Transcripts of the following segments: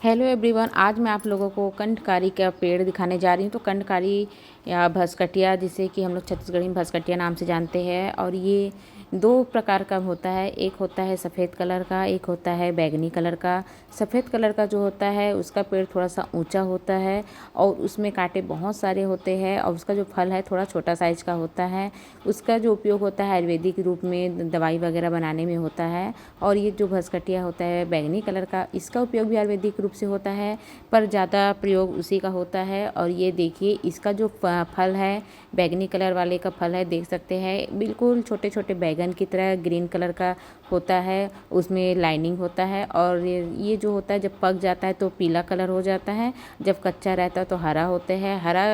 Hello everyone, आज मैं आप लोगों को कंठकारी का पेड़ दिखाने जा रही हूँ। तो कंठकारी या भस्कटिया, जिसे कि हम लोग छत्तीसगढ़ी में भस्कटिया नाम से जानते हैं, और ये दो प्रकार का होता है। एक होता है सफ़ेद कलर का, एक होता है बैंगनी कलर का। सफ़ेद कलर का जो होता है उसका पेड़ थोड़ा सा ऊंचा होता है और उसमें कांटे बहुत सारे होते हैं, और उसका जो फल है थोड़ा छोटा साइज का होता है। उसका जो उपयोग होता है आयुर्वेदिक रूप में दवाई वगैरह बनाने में होता है। और ये जो भस्कटिया होता है बैंगनी कलर का, इसका उपयोग भी आयुर्वेदिक रूप से होता है, पर ज़्यादा प्रयोग उसी का होता है। और ये देखिए, इसका जो फल है, बैंगनी कलर वाले का फल है, देख सकते हैं बिल्कुल छोटे छोटे बैगन की तरह ग्रीन कलर का होता है। उसमें लाइनिंग होता है, और ये जो होता है जब पक जाता है तो पीला कलर हो जाता है, जब कच्चा रहता है तो हरा होता है। हरा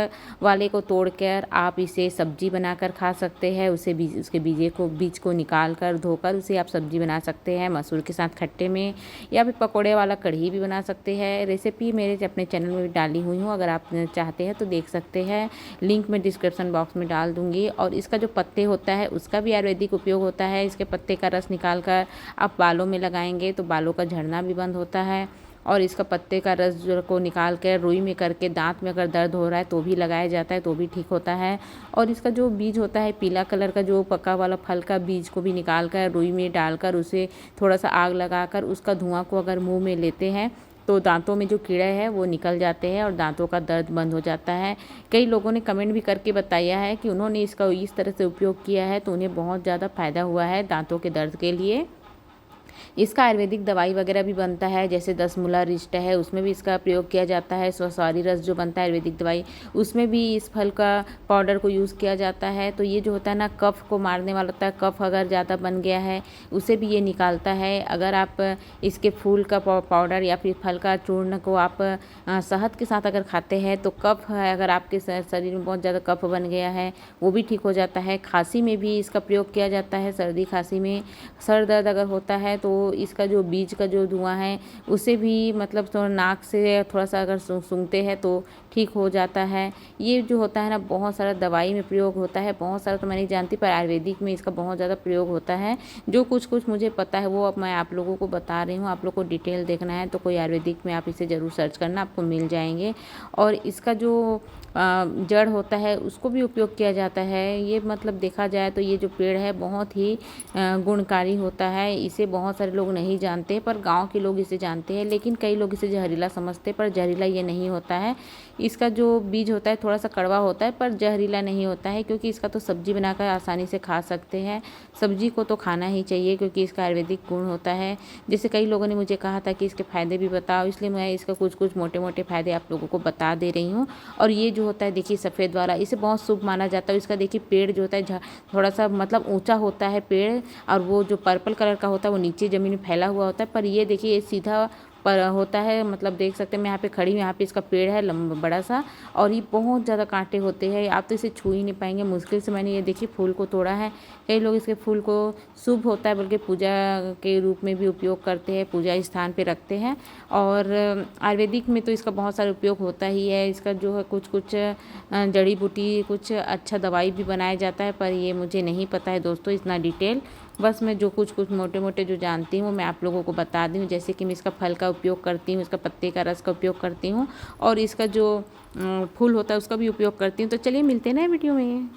वाले को तोड़कर आप इसे सब्जी बनाकर खा सकते हैं। उसके बीज को निकाल कर धोकर उसे आप सब्जी बना सकते हैं मसूर के साथ खट्टे में, या फिर पकौड़े वाला कढ़ी भी बना सकते हैं। रेसिपी मेरे अपने चैनल में भी डाली हुई हूँ, अगर आप चाहते हैं तो देख सकते हैं। लिंक मैं डिस्क्रिप्शन बॉक्स में डाल दूँगी। और इसका जो पत्ते होता है उसका भी आयुर्वेदिक उपयोग होता है। इसके पत्ते का रस निकाल कर आप बालों में लगाएंगे तो बालों का झड़ना भी बंद होता है। और इसका पत्ते का रस जो को निकाल कर रुई में करके दांत में अगर दर्द हो रहा है तो भी लगाया जाता है, तो भी ठीक होता है। और इसका जो बीज होता है पीला कलर का, जो पका वाला फल का बीज को भी निकाल कर रुई में डालकर उसे थोड़ा सा आग लगाकर उसका धुआं को अगर मुंह में लेते हैं तो दांतों में जो कीड़े हैं वो निकल जाते हैं और दांतों का दर्द बंद हो जाता है। कई लोगों ने कमेंट भी करके बताया है कि उन्होंने इसका इस तरह से उपयोग किया है तो उन्हें बहुत ज़्यादा फ़ायदा हुआ है दांतों के दर्द के लिए। इसका आयुर्वेदिक दवाई वगैरह भी बनता है, जैसे 10 मूला रिष्ट है उसमें भी इसका प्रयोग किया जाता है। स्वसारी रस जो बनता है आयुर्वेदिक दवाई, उसमें भी इस फल का पाउडर को यूज़ किया जाता है। तो ये जो होता है ना, कफ को मारने वाला होता है। कफ अगर ज़्यादा बन गया है उसे भी ये निकालता है। अगर आप इसके फूल का पाउडर या फिर फल का चूर्ण को आप शहद के साथ अगर खाते हैं तो कफ है, अगर आपके शरीर में बहुत ज़्यादा कफ बन गया है वो भी ठीक हो जाता है। खांसी में भी इसका प्रयोग किया जाता है। सर्दी खांसी में, सर दर्द अगर होता है तो इसका जो बीज का जो धुआं है उसे भी मतलब थोड़ा नाक से थोड़ा सा अगर सूंघते हैं तो ठीक हो जाता है। ये जो होता है ना, बहुत सारा दवाई में प्रयोग होता है। बहुत सारा तो मैं नहीं जानती, पर आयुर्वेदिक में इसका बहुत ज़्यादा प्रयोग होता है। जो कुछ कुछ मुझे पता है वो अब मैं आप लोगों को बता रही हूँ। आप लोग को डिटेल देखना है तो कोई आयुर्वेदिक में आप इसे ज़रूर सर्च करना, आपको मिल जाएंगे। और इसका जो जड़ होता है उसको भी उपयोग किया जाता है। ये मतलब देखा जाए तो ये जो पेड़ है बहुत ही गुणकारी होता है। इसे बहुत सारे लोग नहीं जानते, पर गांव के लोग इसे जानते हैं। लेकिन कई लोग इसे जहरीला समझते, पर जहरीला ये नहीं होता है। इसका जो बीज होता है थोड़ा सा कड़वा होता है, पर जहरीला नहीं होता है, क्योंकि इसका तो सब्जी बनाकर आसानी से खा सकते हैं। सब्जी को तो खाना ही चाहिए क्योंकि इसका आयुर्वेदिक गुण होता है। जैसे कई लोगों ने मुझे कहा था कि इसके फ़ायदे भी बताओ, इसलिए मैं इसका कुछ कुछ मोटे मोटे फ़ायदे आप लोगों को बता दे रही हूँ। और ये जो होता है देखिए सफ़ेद वाला, इसे बहुत शुभ माना जाता है। इसका देखिए पेड़ जो होता है थोड़ा सा मतलब ऊंचा होता है पेड़, और वो जो पर्पल कलर का होता है वो नीचे ज़मीन में फैला हुआ होता है। पर ये देखिए ये सीधा पर होता है, मतलब देख सकते हैं। मैं यहाँ पे खड़ी हूँ, यहाँ पे इसका पेड़ है लंबा बड़ा सा, और ये बहुत ज़्यादा कांटे होते हैं, आप तो इसे छू ही नहीं पाएंगे। मुश्किल से मैंने ये देखिए फूल को तोड़ा है। कई लोग इसके फूल को शुभ होता है बल्कि पूजा के रूप में भी उपयोग करते हैं, पूजा स्थान पे रखते हैं। और आयुर्वेदिक में तो इसका बहुत सारा उपयोग होता ही है। इसका जो है कुछ कुछ जड़ी बूटी, कुछ अच्छा दवाई भी बनाया जाता है, पर ये मुझे नहीं पता है दोस्तों इतना डिटेल। बस मैं जो कुछ कुछ मोटे मोटे जो जानती हूँ मैं आप लोगों को बता दी हूँ। जैसे कि मैं इसका फल का उपयोग करती हूँ, इसका पत्ते का रस का उपयोग करती हूँ, और इसका जो फूल होता है उसका भी उपयोग करती हूँ। तो चलिए मिलते हैं नए वीडियो में।